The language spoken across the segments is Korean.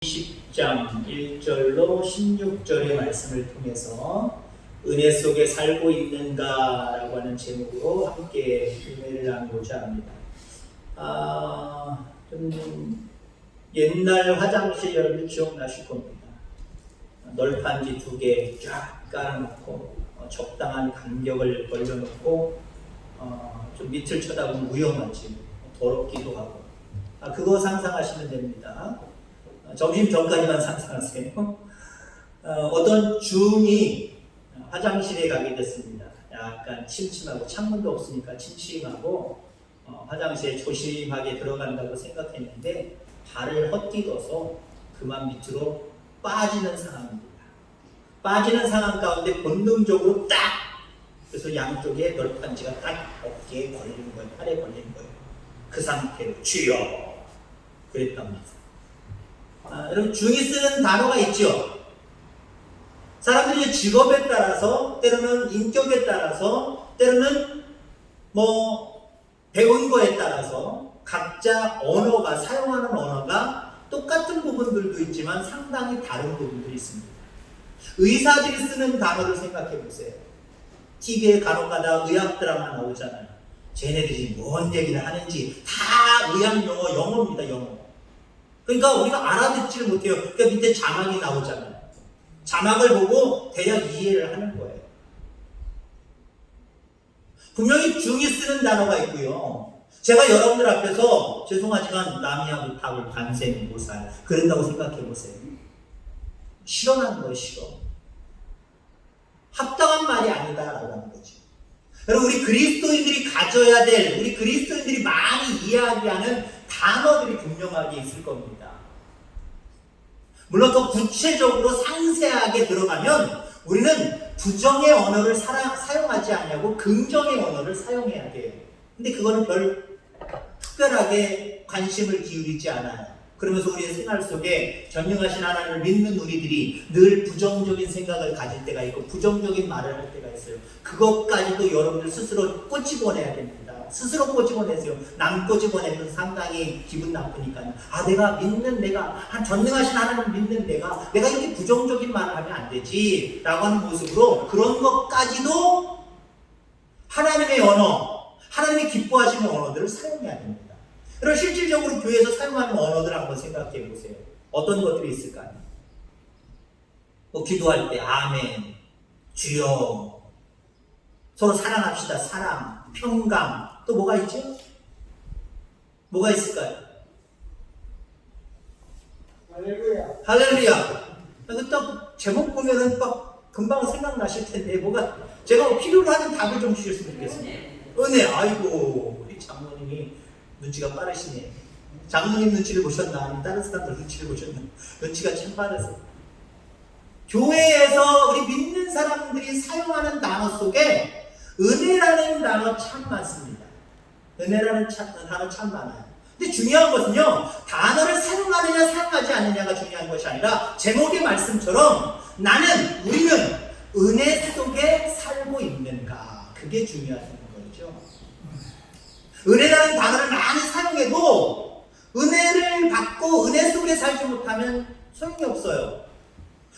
20장 1절로 16절의 말씀을 통해서 은혜 속에 살고 있는가라고 하는 제목으로 함께 은혜를 나누고자 합니다. 좀 옛날 화장실 여러분 기억나실 겁니다. 널판지 2개 쫙 깔아놓고 적당한 간격을 벌려놓고 좀 밑을 쳐다보면 위험하지, 더럽기도 하고 그거 상상하시면 됩니다. 점심 전까지만 상상하세요. 어떤 중이 화장실에 가게 됐습니다. 약간 침침하고 창문도 없으니까 침침하고 화장실에 조심하게 들어간다고 생각했는데 발을 헛디뎌서 그만 밑으로 빠지는 상황입니다. 빠지는 상황 가운데 본능적으로 딱! 그래서 양쪽에 널판지가 딱 어깨에 걸리는 거예요. 팔에 걸리는 거예요. 그 상태로 주여! 그랬답니다. 여러분 중이 쓰는 단어가 있죠. 사람들이 직업에 따라서, 때로는 인격에 따라서, 때로는 배운 거에 따라서 각자 언어가, 사용하는 언어가 똑같은 부분들도 있지만 상당히 다른 부분들이 있습니다. 의사들이 쓰는 단어를 생각해 보세요. TV에 간혹가다 의학 드라마 나오잖아요. 쟤네들이 뭔 얘기를 하는지 다 의학 용어, 영어입니다. 영어. 그러니까 우리가 알아듣지를 못해요. 그러니까 밑에 자막이 나오잖아요. 자막을 보고 대략 이해를 하는 거예요. 분명히 중이 쓰는 단어가 있고요. 제가 여러분들 앞에서 죄송하지만 남이하고 답을 반생 모살 그런다고 생각해 보세요. 실언하는 거예요. 실언. 합당한 말이 아니다라고 하는 거죠. 여러분 우리 그리스도인들이 가져야 될, 우리 그리스도인들이 많이 이야기하는 단어들이 분명하게 있을 겁니다. 물론 더 구체적으로 상세하게 들어가면 우리는 부정의 언어를 사용하지 않냐고 긍정의 언어를 사용해야 돼요. 근데 그거는 별 특별하게 관심을 기울이지 않아요. 그러면서 우리의 생활 속에 전능하신 하나님을 믿는 우리들이 늘 부정적인 생각을 가질 때가 있고 부정적인 말을 할 때가 있어요. 그것까지도 여러분들 스스로 꼬집어내야 됩니다. 스스로 꼬집어내세요. 남 꼬집어내면 상당히 기분 나쁘니까요. 내가 전능하신 하나님을 믿는 내가 이렇게 부정적인 말을 하면 안 되지 라고 하는 모습으로 그런 것까지도 하나님의 언어, 하나님이 기뻐하시는 언어들을 사용해야 됩니다. 그럼 실질적으로 교회에서 사용하는 언어들 한번 생각해 보세요. 어떤 것들이 있을까요? 기도할 때 아멘, 주여, 서로 사랑합시다, 사랑, 평강, 또 뭐가 있죠? 뭐가 있을까요? 할렐루야. 할렐루야. 딱 제목 보면은 막 금방 생각나실 텐데 제가 필요로 하는 답을 좀 주셨으면 좋겠습니다. 은혜. 아이고 우리 장모님이 눈치가 빠르시네. 장모님 눈치를 보셨나? 아니면 다른 사람들 눈치를 보셨나? 눈치가 참 빠르세요. 교회에서 우리 믿는 사람들이 사용하는 단어 속에 은혜라는 단어 참 많습니다. 은혜라는 단어 참 많아요. 근데 중요한 것은요, 단어를 사용하느냐 사용하지 않느냐가 중요한 것이 아니라 제목의 말씀처럼 우리는 은혜 속에 살고 있는가, 그게 중요한 거죠. 은혜라는 단어를 많이 사용해도 은혜를 받고 은혜 속에 살지 못하면 소용이 없어요.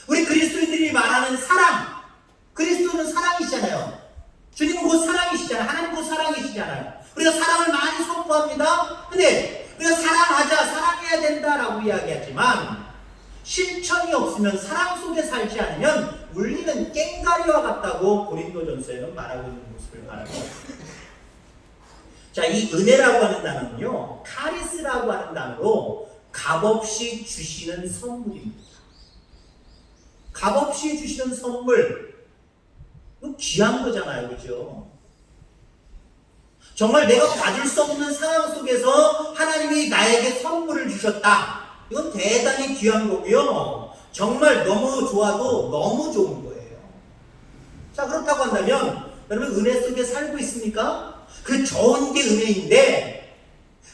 우리 그리스도인들이 말하는 사랑, 그리스도는 사랑이시잖아요. 주님은 곧 사랑이시잖아요. 하나님 곧 사랑이시잖아요. 우리가 사랑을 많이 선포합니다. 근데 우리가 사랑해야 된다라고 이야기하지만 실천이 없으면, 사랑 속에 살지 않으면 울리는 꽹과리와 같다고 고린도전서에는 말하고 있는 모습을 말합니다. 자, 이 은혜라고 하는 단어는요, 카리스라고 하는 단어로 값없이 주시는 선물입니다. 값없이 주시는 선물. 귀한 거잖아요. 그죠? 정말 내가 가질 수 없는 상황 속에서 하나님이 나에게 선물을 주셨다. 이건 대단히 귀한 거고요. 정말 너무 좋아도 너무 좋은 거예요. 자, 그렇다고 한다면 여러분 은혜 속에 살고 있습니까? 그 좋은 게 은혜인데,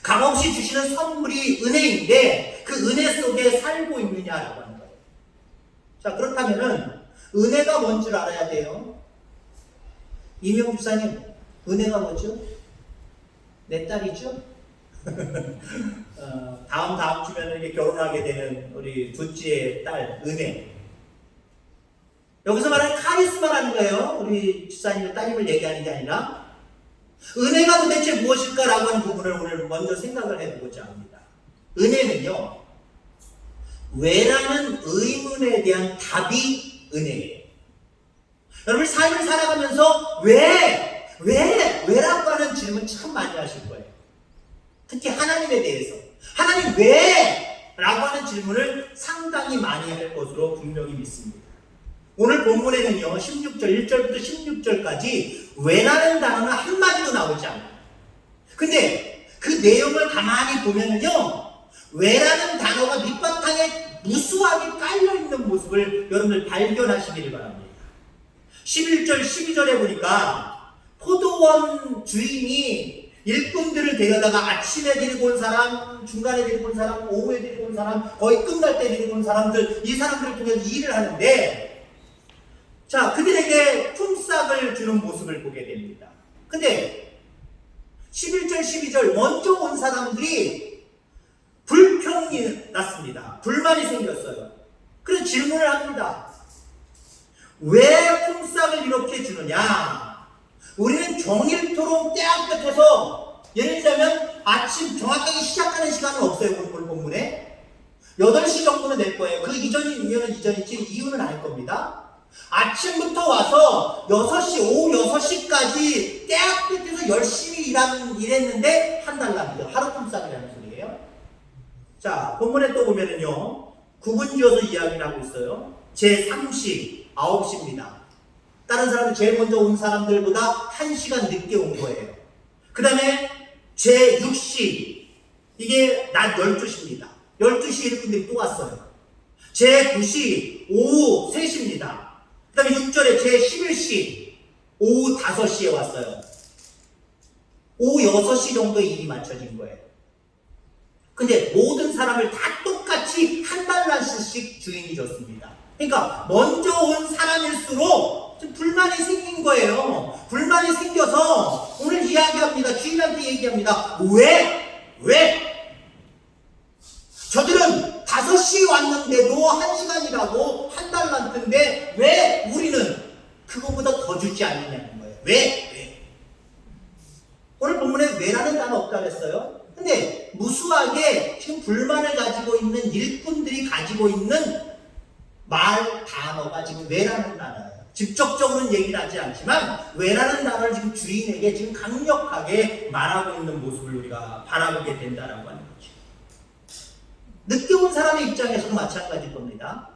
값없이 주시는 선물이 은혜인데 그 은혜 속에 살고 있느냐라고 하는 거예요. 자, 그렇다면은 은혜가 뭔 줄 알아야 돼요. 이명 주사님, 은혜가 뭐죠? 내 딸이죠? 다음 주면은 이제 결혼하게 되는 우리 둘째 딸 은혜. 여기서 말하는 카리스마라는 거예요. 우리 집사님의 따님을 얘기하는 게 아니라 은혜가 도대체 무엇일까라고 하는 부분을 오늘 먼저 생각을 해보고자 합니다. 은혜는요, 왜라는 의문에 대한 답이 은혜예요. 여러분 삶을 살아가면서 왜라고 하는 질문 참 많이 하실 거예요. 특히 하나님에 대해서 하나님 왜? 라고 하는 질문을 상당히 많이 할 것으로 분명히 믿습니다. 오늘 본문에는요 16절 1절부터 16절까지 왜라는 단어는 한마디도 나오지 않아요. 근데 그 내용을 가만히 보면은요 왜라는 단어가 밑바탕에 무수하게 깔려있는 모습을 여러분들 발견하시기를 바랍니다. 11절 12절에 보니까 포도원 주인이 일꾼들을 데려다가 아침에 데리고 온 사람, 중간에 데리고 온 사람, 오후에 데리고 온 사람, 거의 끝날 때 데리고 온 사람들, 이 사람들을 통해서 일을 하는데, 자, 그들에게 품삯을 주는 모습을 보게 됩니다. 근데 11절 12절 먼저 온 사람들이 불평이 났습니다. 불만이 생겼어요. 그래서 질문을 합니다. 왜 품삯을 이렇게 주느냐? 우리는 종일토록 때와 끝에서, 예를 들자면 아침 정확하게 시작하는 시간은 없어요. 오늘 본문에 8시 정도는 될 거예요. 그 이전이면 이전이지 이유는 아닐 겁니다. 아침부터 와서 6시, 오후 6시까지 때와 끝에서 열심히 일했는데 한 달랍니다. 하루 품삯이라는 소리예요. 자, 본문에 또 보면은요 9분지어서 이야기를 하고 있어요. 제3시 9시입니다. 다른 사람들 제일 먼저 온 사람들보다 1시간 늦게 온 거예요. 그 다음에 제6시 이게 낮 12시입니다. 12시 일꾼들이 또 왔어요. 제9시 오후 3시입니다. 그 다음에 6절에 제11시 오후 5시에 왔어요. 오후 6시 정도에 일이 맞춰진 거예요. 근데 모든 사람을 다 똑같이 한 달러씩 주인이 줬습니다. 그러니까 먼저 온 사람일수록 좀 불만이 생긴 거예요. 불만이 생겨서 오늘 이야기합니다. 주인한테 얘기합니다. 왜? 저들은 5시에 왔는데도 1시간이라도 한 달란트인데 왜 우리는 그거보다 더 주지 않느냐는 거예요. 왜? 오늘 본문에 왜라는 단어 없다고 했어요. 근데 무수하게 지금 불만을 가지고 있는 일꾼들이 가지고 있는 말 단어가 지금 왜라는 단어예요. 직접적으로는 얘기를 하지 않지만 왜라는 단어를 지금 주인에게 지금 강력하게 말하고 있는 모습을 우리가 바라보게 된다라고 하는 거죠. 늦게 온 사람의 입장에서도 마찬가지일 겁니다.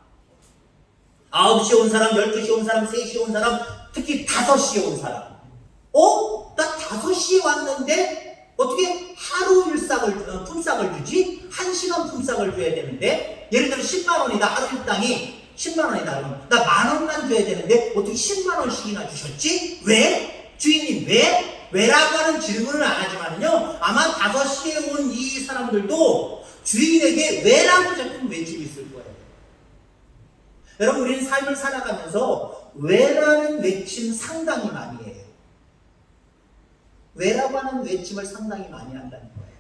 9시에 온 사람, 12시에 온 사람, 3시에 온 사람, 특히 5시에 온 사람. 나 5시에 왔는데 어떻게 하루 품삯을 주지? 1시간 품삯을 줘야 되는데, 예를 들어 10만 원이다. 하루 일당이 10만 원이다. 그럼 나 만 원만 줘야 되는데 어떻게 10만 원씩이나 주셨지? 왜? 주인님 왜? 왜라고 하는 질문을 안 하지만요, 아마 5시에 온 이 사람들도 주인에게 왜라고 자꾸 외치고 있을 거예요. 여러분, 우리는 삶을 살아가면서 왜라는 외침 상당히 많이 해요. 왜라고 하는 외침을 상당히 많이 한다는 거예요.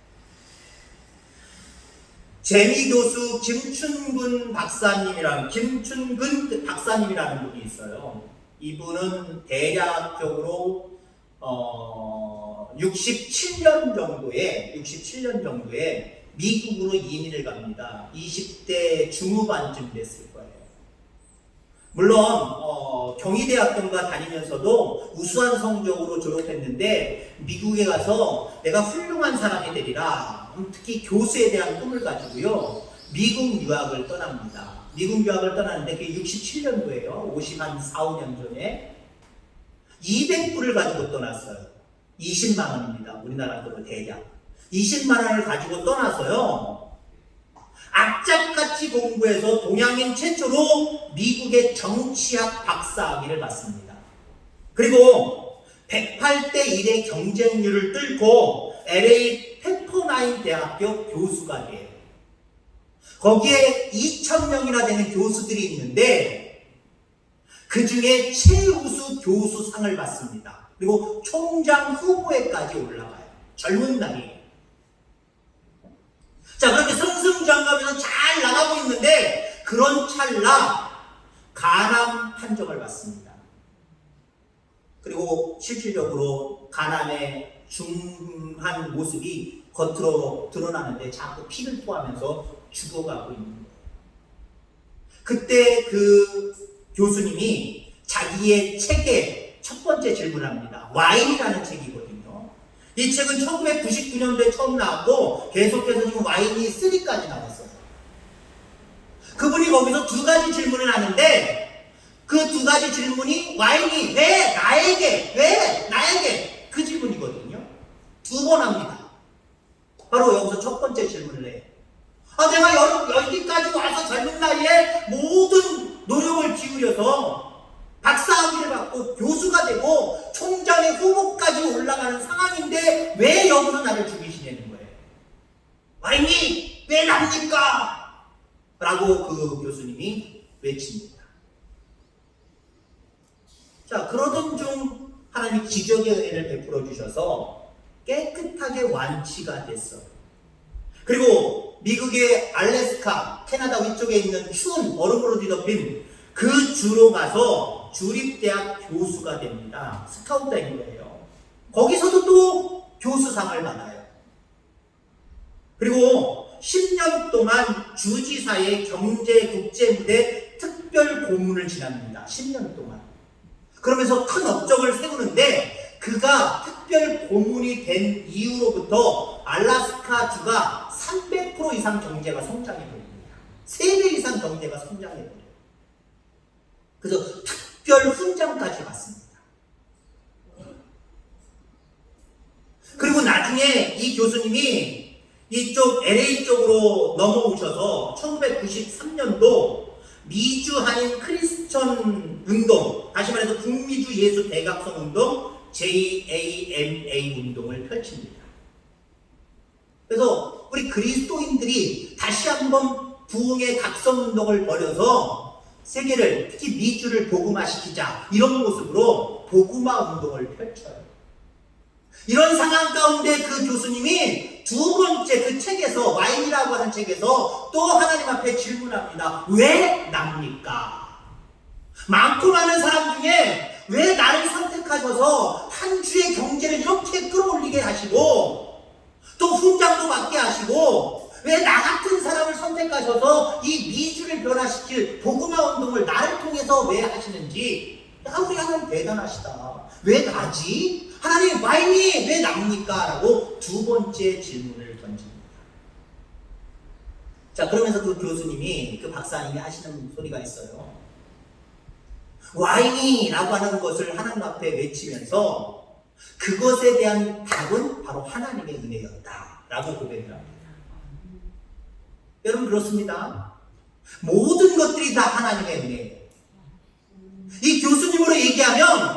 재미교수 김춘근 박사님이라는 분이 있어요. 이분은 대략적으로 67년 정도에 미국으로 이민을 갑니다. 20대 중후반쯤 됐을 거예요. 물론 경희대학교가 다니면서도 우수한 성적으로 졸업했는데 미국에 가서 내가 훌륭한 사람이 되리라, 특히 교수에 대한 꿈을 가지고요 미국 유학을 떠납니다. 미국 유학을 떠나는데 그게 67년도예요. 54, 5년 전에 200불을 가지고 떠났어요. 20만 원입니다. 우리나라 돈으로 대략 20만 원을 가지고 떠나서요 악착같이 공부해서 동양인 최초로 미국의 정치학 박사학위를 받습니다. 그리고 108대 1의 경쟁률을 뚫고 LA 페퍼나인 대학교 교수가 돼요. 거기에 2,000명이나 되는 교수들이 있는데 그 중에 최우수 교수상을 받습니다. 그리고 총장 후보에까지 올라가요. 젊은 나이에. 자, 그렇게 승승장구하면서 잘 나가고 있는데 그런 찰나 가난 판정을 받습니다. 그리고 실질적으로 가난의 중한 모습이 겉으로 드러나는데 자꾸 피를 토하면서 죽어가고 있는 거예요. 그때 그 교수님이 자기의 책에 첫 번째 질문을 합니다. 와인이라는 책이거든요. 이 책은 1999년도에 처음 나왔고 계속해서 지금 와인이 3까지 나왔어요. 그분이 거기서 두 가지 질문을 하는데 그 두 가지 질문이 와인이 왜 나에게 그 질문이거든요. 두 번 합니다. 바로 여기서 첫 번째 질문을 해요. 내가 여기까지 와서 젊은 나이에 모든 노력을 기울여서 박사학위를 받고 교수가 되고 총장의 후보까지 올라가는 상황인데 왜 여기서 나를 죽이시냐는 거예요. 와인이 왜 납니까? 라고 그 교수님이 외칩니다. 자, 그러던 중 하나님이 기적의 은혜를 베풀어 주셔서 깨끗하게 완치가 됐어요. 그리고 미국의 알래스카, 캐나다 위쪽에 있는 추운 얼음으로 뒤덮인 그 주로 가서 주립대학 교수가 됩니다. 스카우트인 거예요. 거기서도 또 교수상을 받아요. 그리고 10년 동안 주지사의 경제국제무대 특별 고문을 지납니다. 10년 동안. 그러면서 큰 업적을 세우는데 그가 특별 고문이 된 이후로부터 알래스카 주가 300% 이상 경제가 성장해버립니다. 3배 이상 경제가 성장해버려요. 그래서 특별 훈장까지 받습니다. 그리고 나중에 이 교수님이 이쪽 LA 쪽으로 넘어오셔서 1993년도 미주 한인 크리스천 운동, 다시 말해서 북미주 예수 대각성 운동 JAMA 운동을 펼칩니다. 그래서 우리 그리스도인들이 다시 한번 부흥의 각성 운동을 벌여서 세계를, 특히 미주를 복음화시키자, 이런 모습으로 복음화 운동을 펼쳐요. 이런 상황 가운데 그 교수님이 두 번째 그 책에서, 와인이라고 하는 책에서 또 하나님 앞에 질문합니다. 왜 납니까? 많고 많은 사람 중에 왜 나를 선택하셔서 한 주의 경제를 이렇게 끌어올리게 하시고 또 훈장도 받게 하시고 왜 나 같은 사람을 선택하셔서 이 미주를 변화시킬 복음화 운동을 나를 통해서 왜 하시는지, 우리 하나님 대단하시다. 왜 나지? 하나님, 와인이 왜 납니까? 라고 두 번째 질문을 던집니다. 자, 그러면서 그 교수님이, 그 박사님이 하시는 소리가 있어요. 와인이라고 하는 것을 하나님 앞에 외치면서 그것에 대한 답은 바로 하나님의 은혜였다 라고 고백을 합니다. 여러분, 그렇습니다. 모든 것들이 다 하나님의 은혜예요. 이 교수님으로 얘기하면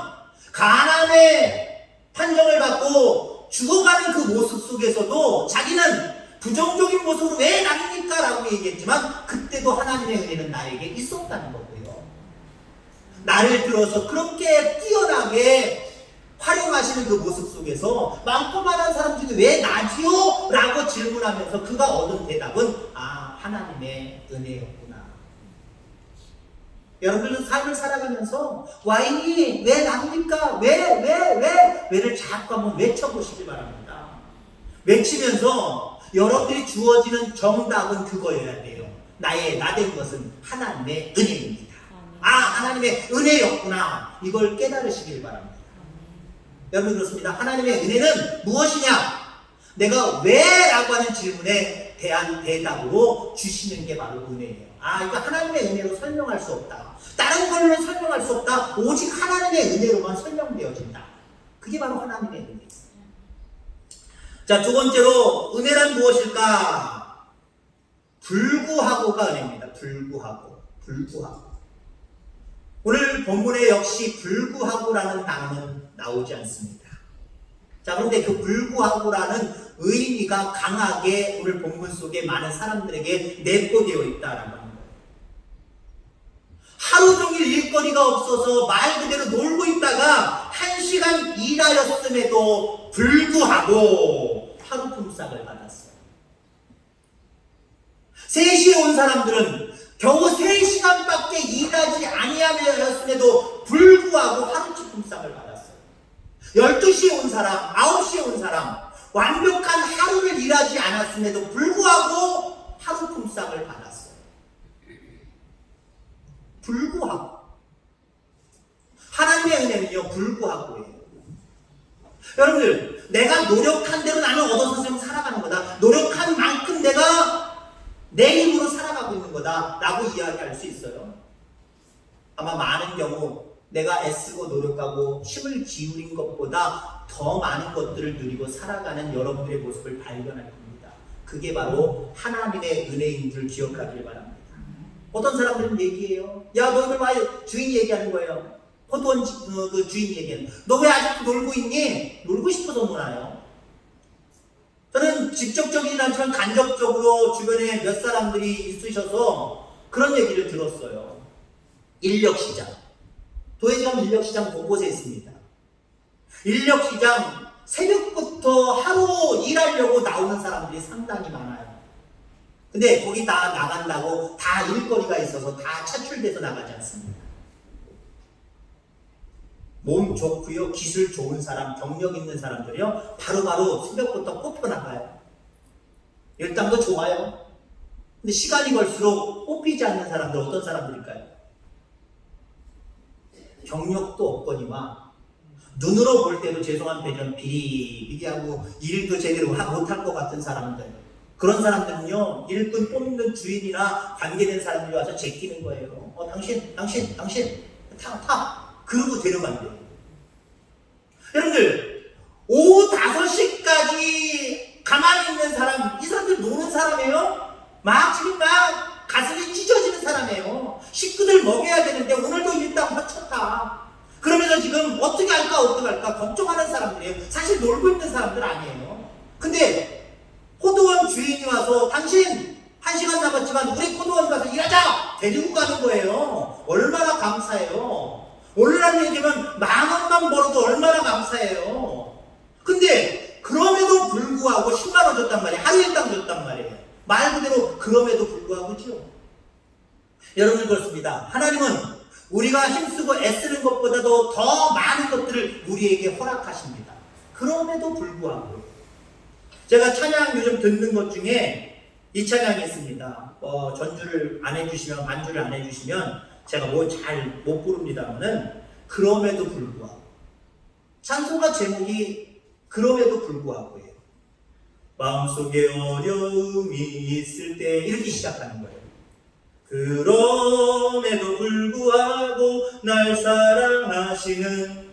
가난의 판정을 받고 죽어가는 그 모습 속에서도 자기는 부정적인 모습으로 왜 납니까? 라고 얘기했지만 그때도 하나님의 은혜는 나에게 있었다는 거고요. 나를 들어서 그렇게 뛰어나게 활용하시는 그 모습 속에서 많고 많은 사람 중에 왜 나지요? 라고 질문하면서 그가 얻은 대답은 하나님의 은혜였구나. 여러분들은 삶을 살아가면서 와인이 왜 납니까? 왜를 자꾸 한번 외쳐보시기 바랍니다. 외치면서 여러분들이 주어지는 정답은 그거여야 돼요. 나된 것은 하나님의 은혜입니다. 하나님의 은혜였구나. 이걸 깨달으시길 바랍니다. 여러분, 그렇습니다. 하나님의 은혜는 무엇이냐? 내가 왜? 라고 하는 질문에 대한 대답으로 주시는 게 바로 은혜예요. 이거 하나님의 은혜로 설명할 수 없다. 다른 걸로 설명할 수 없다. 오직 하나님의 은혜로만 설명되어진다. 그게 바로 하나님의 은혜입니다. 자, 두 번째로 은혜란 무엇일까? 불구하고가 은혜입니다. 불구하고. 오늘 본문에 역시 불구하고라는 단어는 나오지 않습니다. 자, 그런데 그 불구하고라는 의미가 강하게 오늘 본문 속에 많은 사람들에게 내포되어 있다라는 거예요. 하루 종일 일거리가 없어서 말 그대로 놀고 있다가 1시간 일하였음에도 불구하고 하루 품삯을 받았어요. 3시에 온 사람들은 겨우 3시간밖에 일하지 아니하였음에도 불구하고 하루치 품삯을 받았어요. 12시에 온 사람, 9시에 온 사람, 완벽한 하루를 일하지 않았음에도 불구하고 하루 품삯을 받았어요. 불구하고. 하나님의 은혜는요, 불구하고예요. 여러분들, 내가 노력한 대로 나는 얻어서 지금 살아가는 거다. 노력한 만큼 내가 내 힘으로 살아가고 있는 거다. 라고 이야기할 수 있어요. 아마 많은 경우 내가 애쓰고 노력하고 힘을 기울인 것보다 더 많은 것들을 누리고 살아가는 여러분들의 모습을 발견할 겁니다. 그게 바로 하나님의 은혜인 줄 기억하길 바랍니다. 어떤 사람들은 얘기해요. 야, 너희들 왜 주인이 얘기하는 거예요? 포도원 그 주인이 얘기하는. 너 왜 아직도 놀고 있니? 놀고 싶어서 놀아요. 저는 직접적이진 않지만 간접적으로 주변에 몇 사람들이 있으셔서 그런 얘기를 들었어요. 인력시장. 도예지감 인력시장 곳곳에 있습니다. 인력시장 새벽부터 하루 일하려고 나오는 사람들이 상당히 많아요. 근데 거기 다 나간다고 다 일거리가 있어서 다 차출돼서 나가지 않습니다. 몸 좋고요, 기술 좋은 사람, 경력 있는 사람들이요, 바로바로 새벽부터 뽑혀나가요. 일당도 좋아요. 근데 시간이 걸수록 뽑히지 않는 사람들 어떤 사람들일까요? 경력도 없거니와 눈으로 볼 때도 죄송한 표현 비리비리하고 일도 제대로 못할 것 같은 사람들, 그런 사람들은요, 일꾼 뽑는 주인이나 관계된 사람들이 와서 제끼는 거예요. 당신 타 그러고 데려간대요. 여러분들, 오후 5시까지 가만히 있는 사람, 이 사람들 노는 사람이에요. 지금 가슴이 찢어지는 사람이에요. 식구들 먹여야 되는데 오늘도 일당 헛쳤다. 그러면서 지금 어떻게 할까 걱정하는 사람들이에요. 사실 놀고 있는 사람들 아니에요. 근데 포도원 주인이 와서 당신 1시간 남았지만 우리 포도원 가서 일하자! 데리고 가는 거예요. 얼마나 감사해요. 오늘날 얘기면 10,000원만 벌어도 얼마나 감사해요. 근데 그럼에도 불구하고 10만원 줬단 말이에요. 하루 일당 줬단 말이에요. 말 그대로 그럼에도 불구하고죠. 여러분, 그렇습니다. 하나님은 우리가 힘쓰고 애쓰는 것보다도 더 많은 것들을 우리에게 허락하십니다. 그럼에도 불구하고 제가 찬양 요즘 듣는 것 중에 이 찬양이 있습니다. 전주를 안 해주시면, 반주를 안 해주시면 제가 잘 못 부릅니다만은 그럼에도 불구하고, 찬송가 제목이 그럼에도 불구하고예요. 마음속에 어려움이 있을 때 이렇게 시작하는 거예요. 그럼에도 불구하고 날 사랑하시는.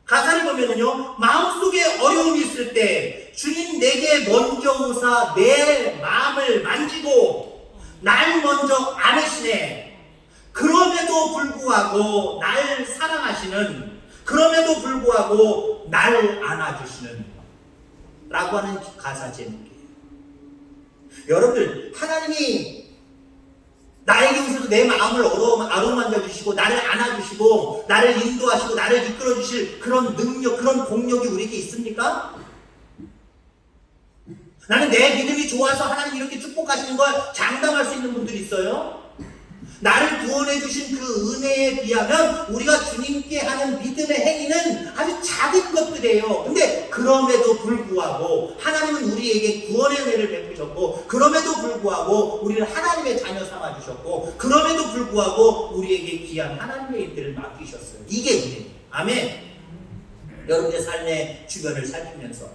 가사를 보면은요, 마음속에 어려움이 있을 때 주님 내게 먼저 오사 내 마음을 만지고 날 먼저 안으시네. 그럼에도 불구하고 날 사랑하시는, 그럼에도 불구하고 날 안아주시는 라고 하는 가사 제목이에요. 여러분들, 하나님이 나에게 오셔서 내 마음을 어루만져 주시고 나를 안아주시고 나를 인도하시고 나를 이끌어 주실 그런 능력, 그런 공력이 우리에게 있습니까? 나는 내 믿음이 좋아서 하나님 이렇게 축복하시는 걸 장담할 수 있는 분들이 있어요. 나를 구원해 주신 그 은혜에 비하면 우리가 주님께 하는 믿음의 행위는 아주 작은 것들이에요. 근데 그럼에도 불구하고 하나님은 우리에게 구원의 은혜를 베푸셨고, 그럼에도 불구하고 우리를 하나님의 자녀 삼아 주셨고, 그럼에도 불구하고 우리에게 귀한 하나님의 일들을 맡기셨어요. 이게 은혜예요. 아멘. 여러분의 삶의 주변을 살피면서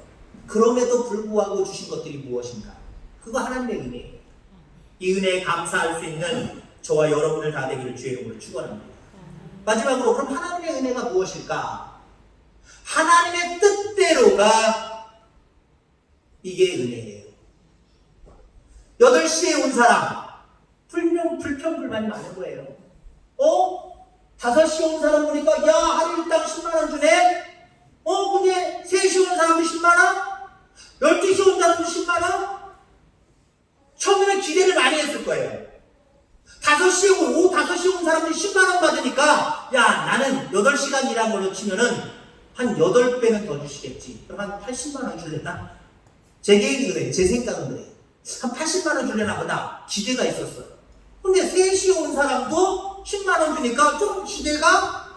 그럼에도 불구하고 주신 것들이 무엇인가? 그거 하나님의 은혜예요. 이 은혜에 감사할 수 있는 저와 여러분들 다 되기를 주의 이름으로 축원합니다. 마지막으로, 그럼 하나님의 은혜가 무엇일까? 하나님의 뜻대로가 이게 은혜예요. 8시에 온 사람 불평불만이 많은 거예요. 5시에 온 사람 보니까 야, 하루 일당 10만원 주네? 근데 3시에 온 사람도 10만원? 12시에 온 사람도 10만원? 처음에는 기대를 많이 했을 거예요. 5시에 오후 5시에 온 사람들이 10만원 받으니까, 야, 나는 8시간 일한 걸로 치면은 한 8배는 더 주시겠지. 그럼 한 80만원 줄래나? 제 계획이 그래요. 제 생각은 그래요. 한 80만원 줄래나 보다. 기대가 있었어요. 근데 3시에 온 사람도 10만 원 주니까 좀 기대가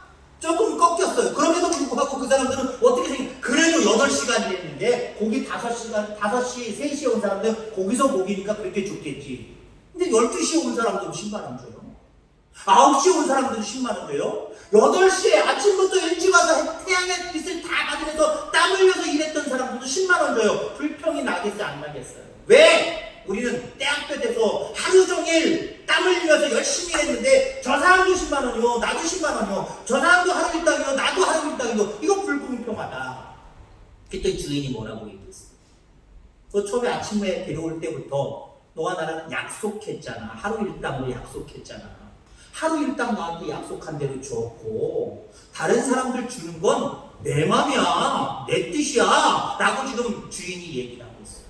조금 꺾였어요. 그럼에도 불구하고 그 사람들은 어떻게 그래도 8시간이 됐는데 고기 5시간, 5시, 3시에 온 사람들 거기서 고기니까 그렇게 줬겠지. 근데 12시에 온 사람들은 10만 원 줘요. 9시에 온 사람들은 10만 원 줘요. 8시에 아침부터 일찍 와서 태양의 빛을 다 받으면서 땀 흘려서 일했던 사람들도 10만 원 줘요. 불평이 나겠어요, 안 나겠어요? 왜? 우리는 떼학볕에서 하루 종일 땀 흘리면서 열심히 일했는데 저 사람도 10만 원이요, 나도 10만 원이요, 저 사람도 하루 일당이요, 나도 하루 일당이요. 이거 불공평하다. 그때 주인이 뭐라고 얘기했어요? 너 처음에 아침에 데려올 때부터 너가 나랑 약속했잖아. 하루 일당으로 약속했잖아. 하루 일당 나한테 약속한 대로 줬고 다른 사람들 주는 건 내 맘이야, 내 뜻이야 라고 지금 주인이 얘기를 하고 있어요.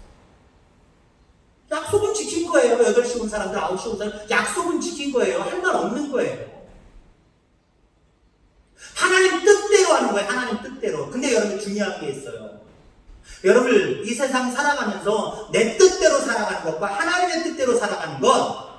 약속은 지킨 거예요. 8시 온 사람들, 9시 온 사람들 약속은 지킨 거예요. 할 말 없는 거예요. 하나님 뜻대로 하는 거예요. 하나님 뜻대로. 근데 여러분 중요한 게 있어요. 여러분 이 세상 살아가면서 내 뜻대로 살아가는 것과 하나님의 뜻대로 살아가는 것,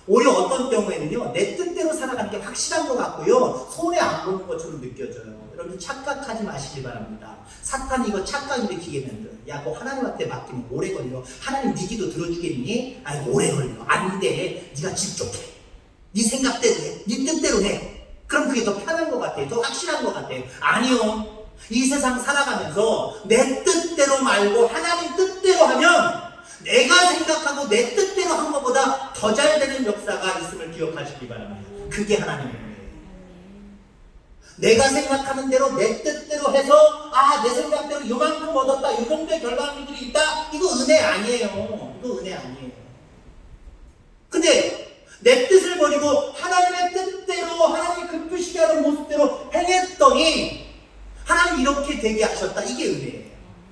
오히려 어떤 경우에는요 내 뜻대로 살아가는 게 확실한 것 같고요 손해 안 보는 것처럼 느껴져요. 여러분 착각하지 마시기 바랍니다. 사탄이 이거 착각 일으키게 만들어. 야, 너 하나님한테 맡기면 오래 걸려. 하나님 네 기도 들어주겠니? 아니 오래 걸려. 안 돼. 네가 집중해. 네 생각대로 해. 네 뜻대로 해. 그럼 그게 더 편한 것 같아. 더 확실한 것 같아. 아니요. 이 세상 살아가면서 내 뜻대로 말고 하나님 뜻대로 하면 내가 생각하고 내 뜻대로 한 것보다 더 잘 되는 역사가 있음을 기억하시기 바랍니다. 그게 하나님의 은혜예요. 내가 생각하는 대로 내 뜻대로 해서 내 생각대로 요만큼 얻었다, 요 정도의 결과물들이 있다, 이거 은혜 아니에요. 이거 은혜 아니에요. 근데 내 뜻을 버리고 하나님의 뜻대로 하나님이 급부시게 하는 모습대로 행했더니 하나님 이렇게 되게 하셨다. 이게 은혜예요.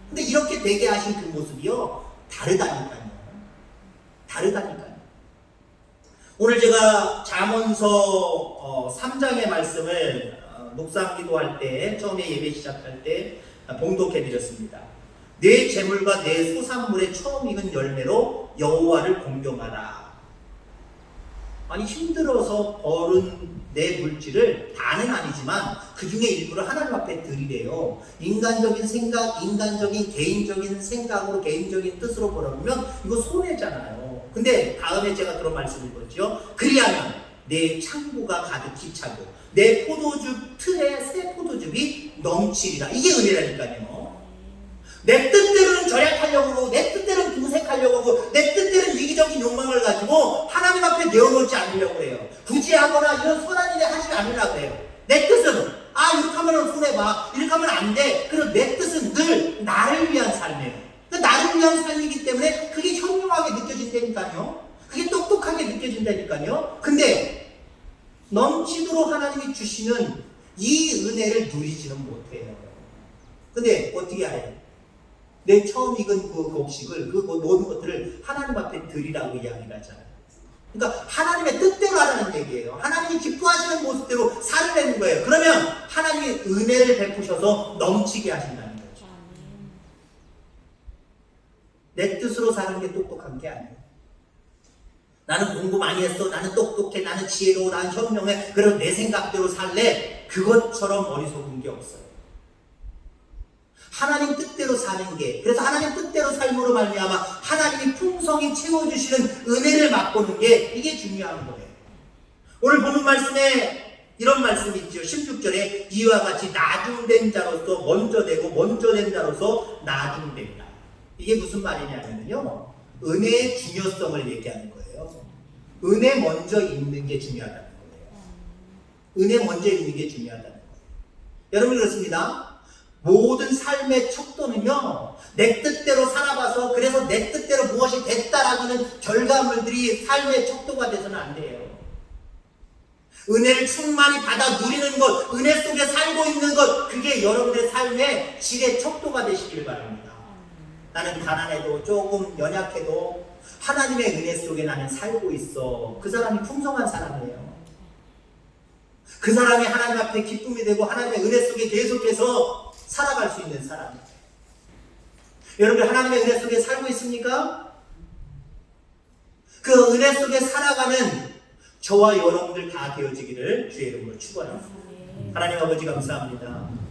근데 이렇게 되게 하신 그 모습이요 다르다니까요. 다르다니까요. 오늘 제가 잠언서 3장의 말씀을 묵상 기도할 때, 처음에 예배 시작할 때 봉독해 드렸습니다. 내 재물과 내 소산물의 처음 익은 열매로 여호와를 공경하라. 아니 힘들어서 벌은 내 물질을 다는 아니지만 그 중에 일부를 하나님 앞에 드리래요. 인간적인 생각, 인간적인 개인적인 생각으로 개인적인 뜻으로 벌어보면 이거 손해잖아요. 근데 다음에 제가 그런 말씀을 읽었죠. 그리하면 내 창고가 가득히 차고 내 포도즙 틀에 새 포도즙이 넘치리라. 이게 은혜라니까요. 내 뜻대로는 절약하려고 하고 내 뜻대로는 궁색하려고 하고 내 뜻대로는 이기적인 욕망을 가지고 하나님 앞에 내어놓지 않으려고 해요. 굳이 하거나 이런 선한 일을 하지 않으려고 해요. 내 뜻은 이렇게 하면 손해봐, 이렇게 하면 안 돼. 그리고 내 뜻은 늘 나를 위한 삶이에요. 나를 위한 삶이기 때문에 그게 현명하게 느껴진다니까요. 그게 똑똑하게 느껴진다니까요. 근데 넘치도록 하나님이 주시는 이 은혜를 누리지는 못해요. 근데 어떻게 해요? 내 처음 익은 그 곡식을, 그 모든 것들을 하나님 앞에 드리라고 이야기를 하잖아요. 그러니까 하나님의 뜻대로 하라는 얘기예요. 하나님이 기뻐하시는 모습대로 살을 내는 거예요. 그러면 하나님이 은혜를 베푸셔서 넘치게 하신다는 거죠. 내 뜻으로 사는 게 똑똑한 게 아니에요. 나는 공부 많이 했어, 나는 똑똑해, 나는 지혜로워, 나는 현명해, 그래서 내 생각대로 살래. 그것처럼 어리석은 게 없어요. 하나님 뜻대로 사는 게, 그래서 하나님 뜻대로 삶으로 말미암아 하나님이 풍성히 채워주시는 은혜를 맛보는 게, 이게 중요한 거예요. 오늘 보는 말씀에 이런 말씀이 있죠. 16절에 이와 같이 나중된 자로서 먼저 되고 먼저 된 자로서 나중된다. 이게 무슨 말이냐면요, 은혜의 중요성을 얘기하는 거예요. 은혜 먼저 있는 게 중요하다는 거예요. 은혜 먼저 있는 게 중요하다는 거예요. 여러분 그렇습니다. 모든 삶의 척도는요, 내 뜻대로 살아봐서 그래서 내 뜻대로 무엇이 됐다라는 결과물들이 삶의 척도가 돼서는 안 돼요. 은혜를 충만히 받아 누리는 것, 은혜 속에 살고 있는 것, 그게 여러분의 삶의 질의 척도가 되시길 바랍니다. 나는 가난해도 조금 연약해도 하나님의 은혜 속에 나는 살고 있어. 그 사람이 풍성한 사람이에요. 그 사람이 하나님 앞에 기쁨이 되고 하나님의 은혜 속에 계속해서 살아갈 수 있는 사람이에요. 여러분 하나님의 은혜 속에 살고 있습니까? 그 은혜 속에 살아가는 저와 여러분들 다 되어지기를 주의 이름으로 축원합니다. 하나님 아버지 감사합니다.